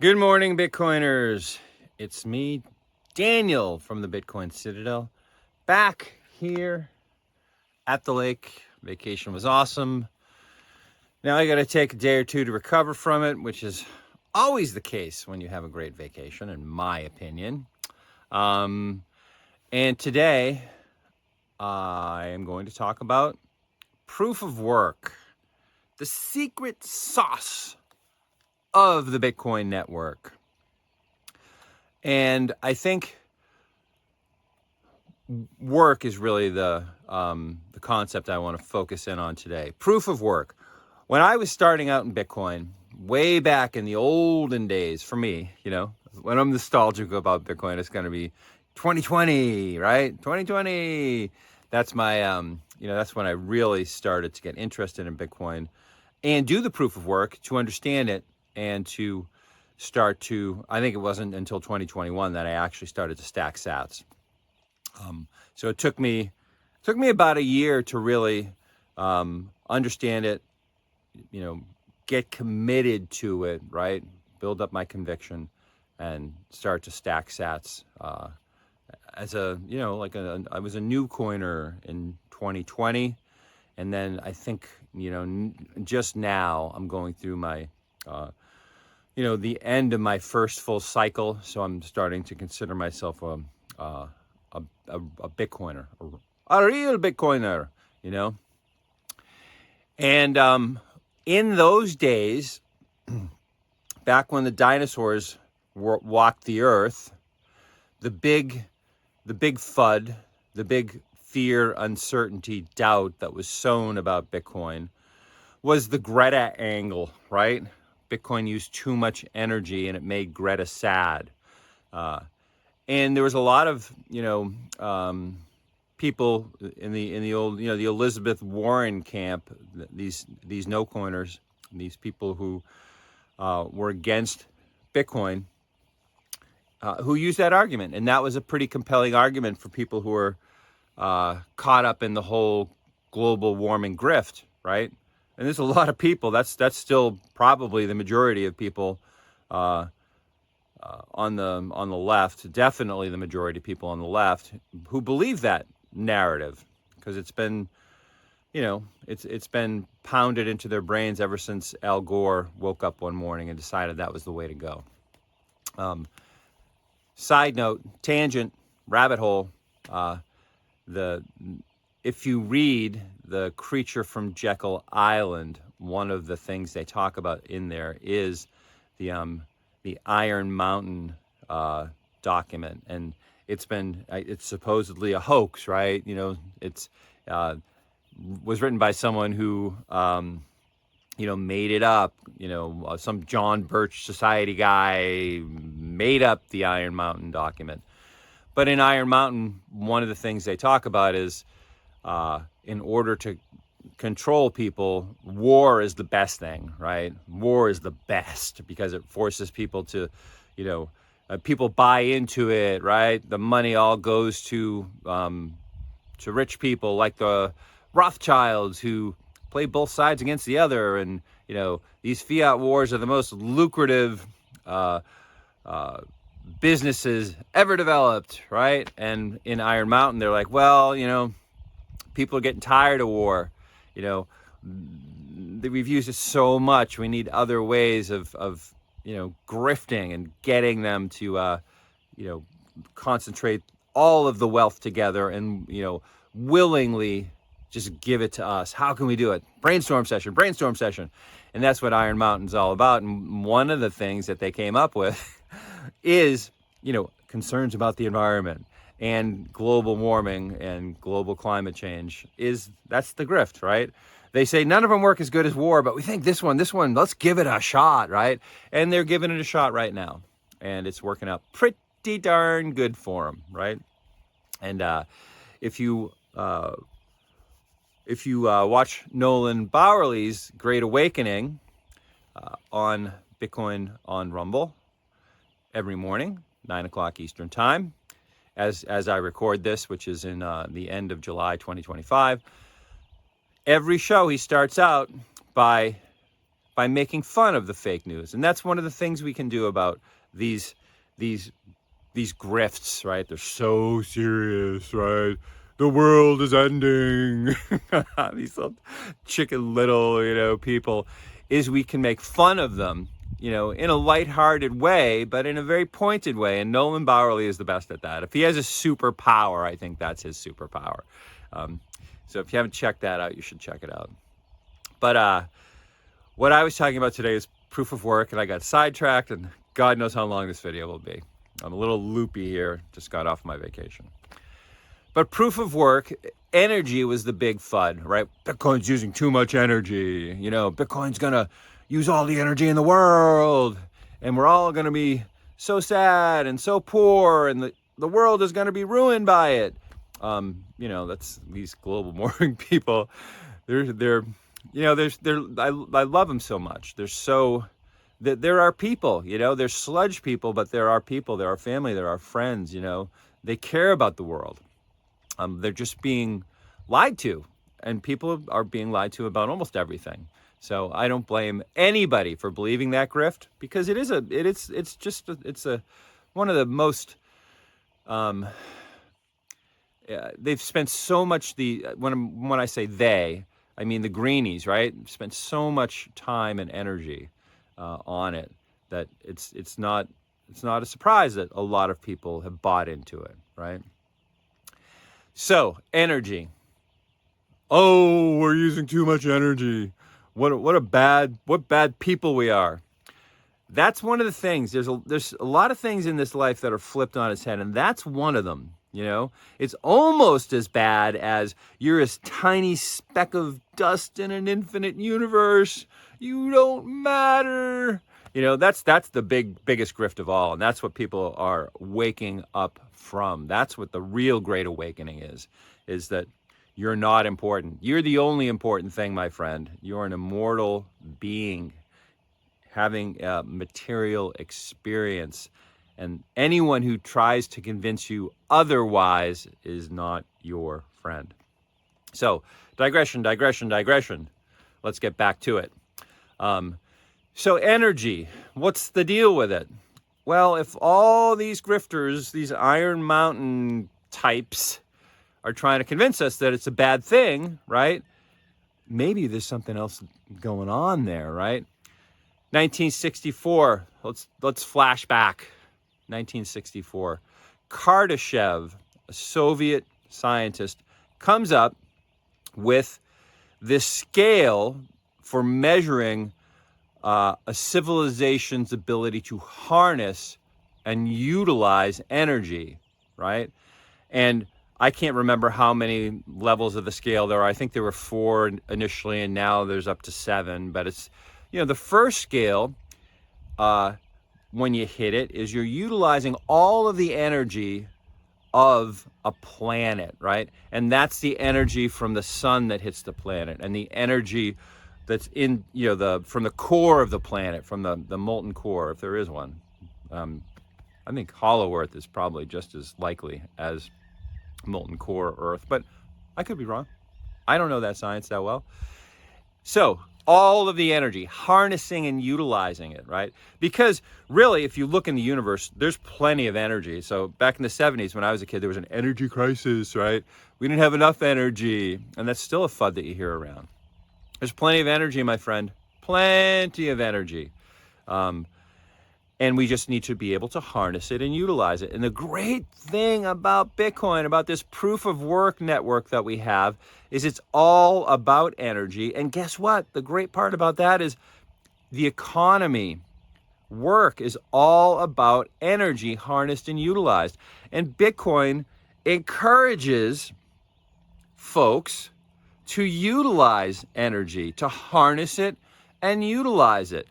Good morning, Bitcoiners. It's me, Daniel from the Bitcoin Citadel, back here at the lake. Vacation was awesome. Now I got to take a day or two to recover from it, which is always the case when you have a great vacation, in my opinion. And today I am going to talk about proof of work, the secret sauce of the Bitcoin network. And I think work is really the concept I want to focus in on today. Proof of work. When I was starting out in Bitcoin, way back in the olden days, for me, when I'm nostalgic about Bitcoin, it's going to be 2020, right? 2020. That's my, that's when I really started to get interested in Bitcoin and do the proof of work to understand it and to start to, I think it wasn't until 2021 that I actually started to stack sats. So it took me about a year to really understand it, get committed to it, right? Build up my conviction and start to stack sats. I was a new coiner in 2020. And then I think, just now I'm going through my, the end of my first full cycle. So I'm starting to consider myself a Bitcoiner, a real Bitcoiner, And in those days, back when the dinosaurs walked the earth, the big FUD, the big fear, uncertainty, doubt that was sown about Bitcoin was the Greta angle, right? Bitcoin used too much energy and it made Greta sad. And there was a lot of, people in the old, the Elizabeth Warren camp, these no coiners, these people who were against Bitcoin, who used that argument. And that was a pretty compelling argument for people who were caught up in the whole global warming grift, right? And there's a lot of people, that's still probably the majority of people on the left, definitely the majority of people on the left who believe that narrative, because it's been, it's been pounded into their brains ever since Al Gore woke up one morning and decided that was the way to go. Side note, tangent, rabbit hole. If you read The Creature from Jekyll Island, one of the things they talk about in there is the Iron Mountain document, and it's supposedly a hoax, right? It's was written by someone who made it up. Some John Birch Society guy made up the Iron Mountain document. But in Iron Mountain, one of the things they talk about is in order to control people, war is the best thing, right? War is the best because it forces people to, people buy into it, right? The money all goes to rich people like the Rothschilds who play both sides against the other. And, these fiat wars are the most lucrative businesses ever developed, right? And in Iron Mountain, they're like, well, people are getting tired of war. We've used it so much. We need other ways of grifting and getting them to, concentrate all of the wealth together and, willingly just give it to us. How can we do it? Brainstorm session. And that's what Iron Mountain's all about. And one of the things that they came up with is, concerns about the environment and global warming and global climate change. That's the grift, right? They say none of them work as good as war, but we think this one, let's give it a shot, right? And they're giving it a shot right now. And it's working out pretty darn good for them, right? And if you watch Nolan Bowerly's Great Awakening on Bitcoin on Rumble every morning, 9 o'clock Eastern Time, as I record this, which is in the end of July 2025, every show he starts out by by making fun of the fake news. And that's one of the things we can do about these grifts, right? They're so serious, right? The world is ending. These little chicken little, people, is we can make fun of them, in a lighthearted way, but in a very pointed way. And Nolan Bowerly is the best at that. If he has a superpower, I think that's his superpower. So if you haven't checked that out, you should check it out. But what I was talking about today is proof of work, and I got sidetracked, and God knows how long this video will be. I'm a little loopy here, just got off my vacation. But proof of work, energy was the big FUD, right? Bitcoin's using too much energy. Bitcoin's going to use all the energy in the world, and we're all going to be so sad and so poor, and the world is going to be ruined by it. That's these global warming people. I love them so much. There are people, they're sludge people, but there are people, there are family, there are friends, they care about the world. They're just being lied to, and people are being lied to about almost everything. So I don't blame anybody for believing that grift, because it's one of the most, they've spent so much, when I say they, I mean the greenies, right? Spent so much time and energy on it that it's not a surprise that a lot of people have bought into it, right? So energy. Oh, we're using too much energy. What bad people we are. That's one of the things. There's a lot of things in this life that are flipped on its head, and that's one of them. It's almost as bad as you're a tiny speck of dust in an infinite universe. You don't matter. That's the biggest grift of all. And that's what people are waking up from. That's what the real great awakening is that you're not important. You're the only important thing, my friend. You're an immortal being having a material experience. And anyone who tries to convince you otherwise is not your friend. So, digression. Let's get back to it. So energy, what's the deal with it? Well, if all these grifters, these Iron Mountain types, are trying to convince us that it's a bad thing, right? Maybe there's something else going on there, right? 1964, let's flash back. 1964, Kardeshev, a Soviet scientist, comes up with this scale for measuring a civilization's ability to harness and utilize energy, right? And I can't remember how many levels of the scale there are. I think there were 4 initially, and now there's up to 7. But it's, the first scale, when you hit it, is you're utilizing all of the energy of a planet, right? And that's the energy from the sun that hits the planet, and the energy that's in, from the core of the planet, from the molten core, if there is one. I think hollow Earth is probably just as likely as molten core Earth, but I could be wrong. I don't know that science that well. So all of the energy, harnessing and utilizing it, right? Because really, if you look in the universe, there's plenty of energy. So back in the 70s, when I was a kid, there was an energy crisis, right? We didn't have enough energy, and that's still a FUD that you hear around. There's plenty of energy, my friend, plenty of energy. And we just need to be able to harness it and utilize it. And the great thing about Bitcoin, about this proof of work network that we have, is it's all about energy. And guess what? The great part about that is the economy, work, is all about energy harnessed and utilized. And Bitcoin encourages folks to utilize energy, to harness it and utilize it.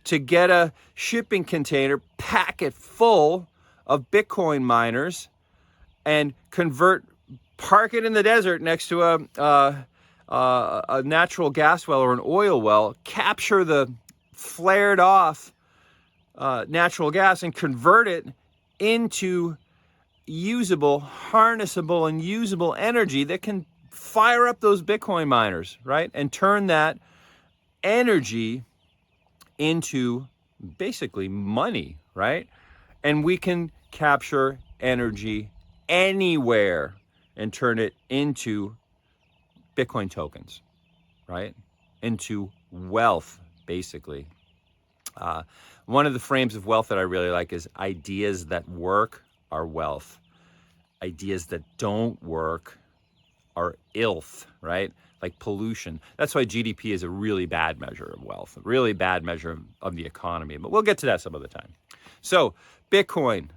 To get a shipping container, pack it full of Bitcoin miners, and park it in the desert next to a natural gas well or an oil well, capture the flared off natural gas and convert it into usable, harnessable, and usable energy that can fire up those Bitcoin miners, right? And turn that energy into basically money, right? And we can capture energy anywhere and turn it into Bitcoin tokens, right? Into wealth, basically. One of the frames of wealth that I really like is ideas that work are wealth. Ideas that don't work are ilth, right? Like pollution. That's why GDP is a really bad measure of wealth, a really bad measure of the economy. But we'll get to that some other time. So, Bitcoin,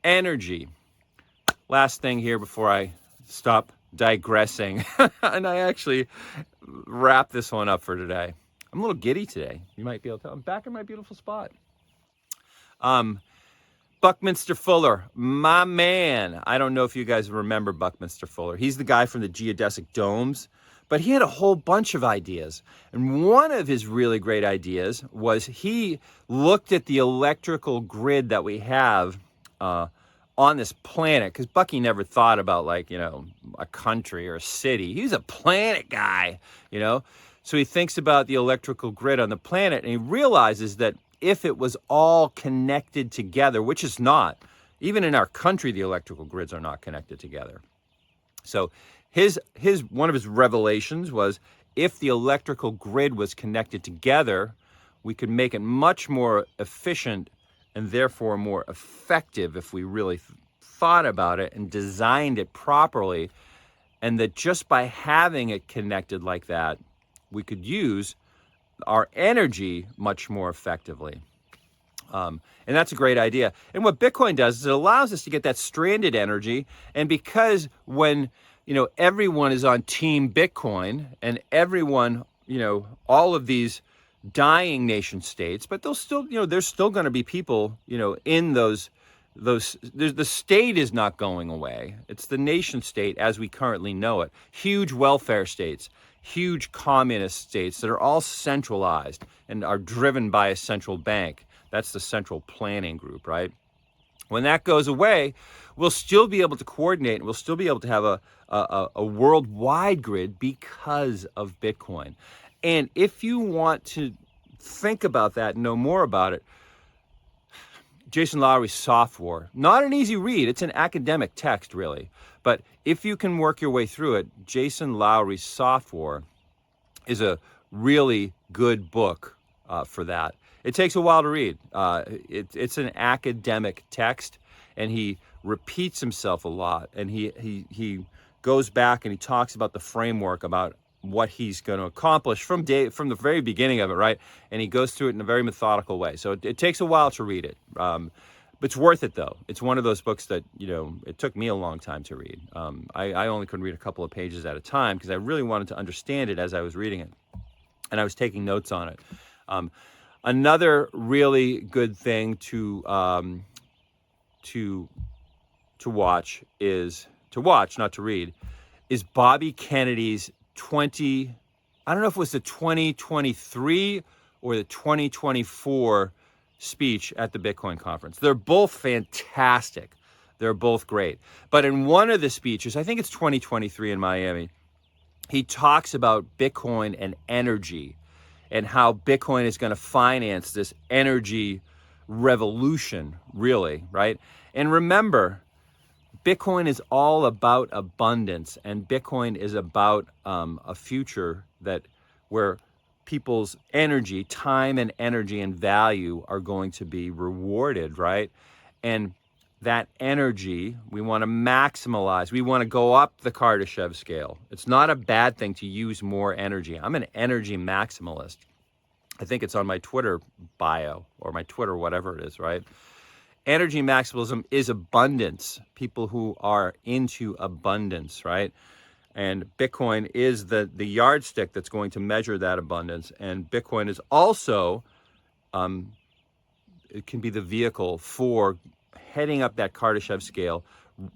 energy. Last thing here before I stop digressing, and I actually wrap this one up for today. I'm a little giddy today. You might be able to tell. I'm back in my beautiful spot. Buckminster Fuller, my man. I don't know if you guys remember Buckminster Fuller. He's the guy from the geodesic domes, but he had a whole bunch of ideas. And one of his really great ideas was he looked at the electrical grid that we have on this planet, because Bucky never thought about, like, a country or a city. He's a planet guy, So he thinks about the electrical grid on the planet, and he realizes that if it was all connected together, which is not, even in our country, the electrical grids are not connected together. So his one of his revelations was, if the electrical grid was connected together, we could make it much more efficient and therefore more effective if we really thought about it and designed it properly. And that just by having it connected like that, we could use our energy much more effectively. And that's a great idea. And what Bitcoin does is it allows us to get that stranded energy. And because when, everyone is on Team Bitcoin, and everyone, all of these dying nation states, but they'll still, there's still going to be people, in those, the state is not going away. It's the nation state as we currently know it. Huge welfare states, huge communist states that are all centralized and are driven by a central bank. That's the central planning group, right? When that goes away, we'll still be able to coordinate, and we'll still be able to have a worldwide grid because of Bitcoin. And if you want to think about that and know more about it, Jason Lowery's Soft War, not an easy read. It's an academic text, really. But if you can work your way through it, Jason Lowery's Soft War is a really good book for that. It takes a while to read. It's an academic text, and he repeats himself a lot. And he goes back and he talks about the framework, about what he's going to accomplish from the very beginning of it, right? And he goes through it in a very methodical way. So it takes a while to read it. But it's worth it, though. It's one of those books that, it took me a long time to read. I only could read a couple of pages at a time because I really wanted to understand it as I was reading it. And I was taking notes on it. Another really good thing to watch, not to read, is Bobby Kennedy's I don't know if it was the 2023 or the 2024 speech at the Bitcoin conference. They're both fantastic. They're both great. But in one of the speeches, I think it's 2023 in Miami, he talks about Bitcoin and energy and how Bitcoin is going to finance this energy revolution, really, right? And remember, Bitcoin is all about abundance, and Bitcoin is about a future where people's energy, time and energy and value are going to be rewarded, right? And that energy, we want to maximize. We want to go up the Kardeshev scale. It's not a bad thing to use more energy. I'm an energy maximalist. I think it's on my Twitter bio or my Twitter, whatever it is, right? Energy maximalism is abundance. People who are into abundance, right? And Bitcoin is the yardstick that's going to measure that abundance. And Bitcoin is also, it can be the vehicle for heading up that Kardashev scale.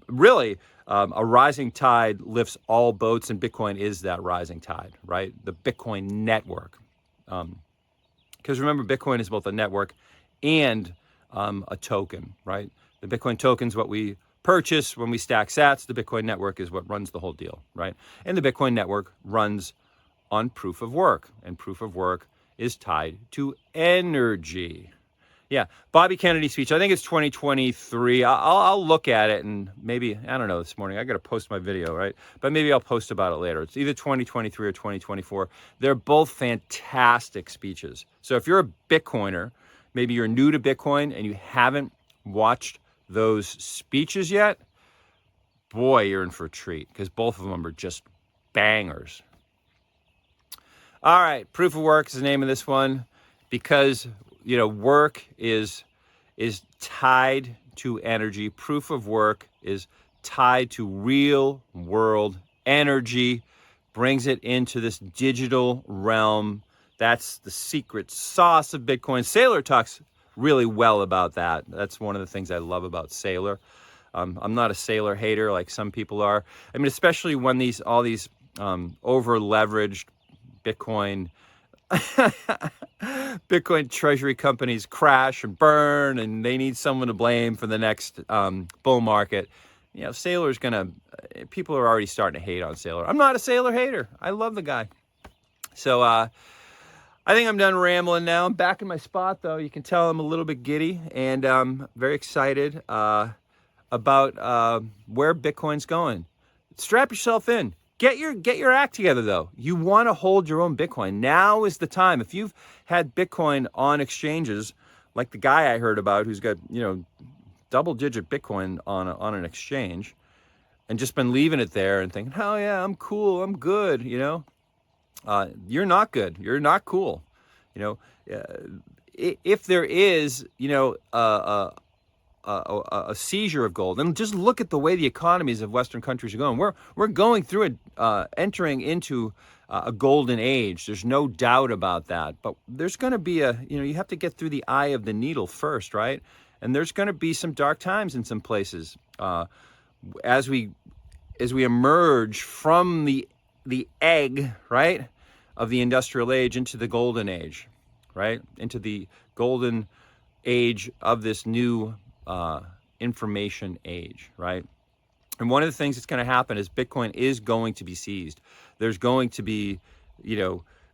Really, a rising tide lifts all boats, and Bitcoin is that rising tide, right? The Bitcoin network. Because remember, Bitcoin is both a network and a token, right? The Bitcoin token is what we purchase when we stack sats. The Bitcoin network is what runs the whole deal, right? And the Bitcoin network runs on proof of work. And proof of work is tied to energy. Yeah, Bobby Kennedy's speech. I think it's 2023. I'll look at it and maybe, I don't know, this morning. I got to post my video, right? But maybe I'll post about it later. It's either 2023 or 2024. They're both fantastic speeches. So if you're a Bitcoiner, maybe you're new to Bitcoin and you haven't watched those speeches yet, boy, you're in for a treat because both of them are just bangers. All right, proof of work is the name of this one because work is tied to energy. Proof of work is tied to real world energy, brings it into this digital realm. That's the secret sauce of Bitcoin. Saylor talks really well about that. That's one of the things I love about Saylor. I'm not a Saylor hater like some people are. I mean, especially when all these over leveraged Bitcoin treasury companies crash and burn, and they need someone to blame for the next bull market. Saylor's people are already starting to hate on Saylor. I'm not a Saylor hater. I love the guy. So I think I'm done rambling now. I'm back in my spot, though. You can tell I'm a little bit giddy, and I'm very excited about where Bitcoin's going. Strap yourself in. Get your act together, though. You want to hold your own Bitcoin. Now is the time. If you've had Bitcoin on exchanges, like the guy I heard about who's got, double-digit Bitcoin on an exchange and just been leaving it there and thinking, oh, yeah, I'm cool, I'm good, you're not good. You're not cool. If there is, a seizure of gold, and just look at the way the economies of Western countries are going. We're going through entering into a golden age. There's no doubt about that. But there's going to be you have to get through the eye of the needle first, right? And there's going to be some dark times in some places as we emerge from the egg, right, of the industrial age into the golden age, right, into the golden age of this new information age, right? And one of the things that's going to happen is Bitcoin is going to be seized. There's going to be,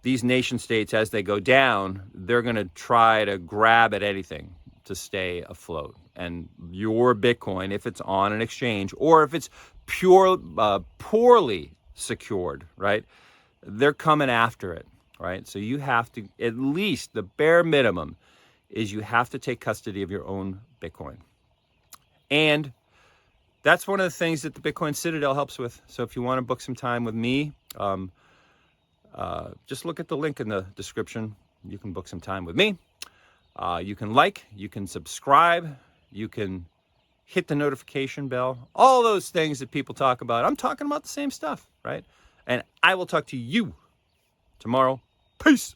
these nation states, as they go down, they're going to try to grab at anything to stay afloat. And your Bitcoin, if it's on an exchange or if it's poorly secured, right, they're coming after it, right? So you have to, at least the bare minimum is you have to take custody of your own Bitcoin. And that's one of the things that the Bitcoin Citadel helps with. So if you want to book some time with me, just look at the link in the description. You can book some time with me. You can you can subscribe, you can hit the notification bell, all those things that people talk about. I'm talking about the same stuff, right? And I will talk to you tomorrow. Peace.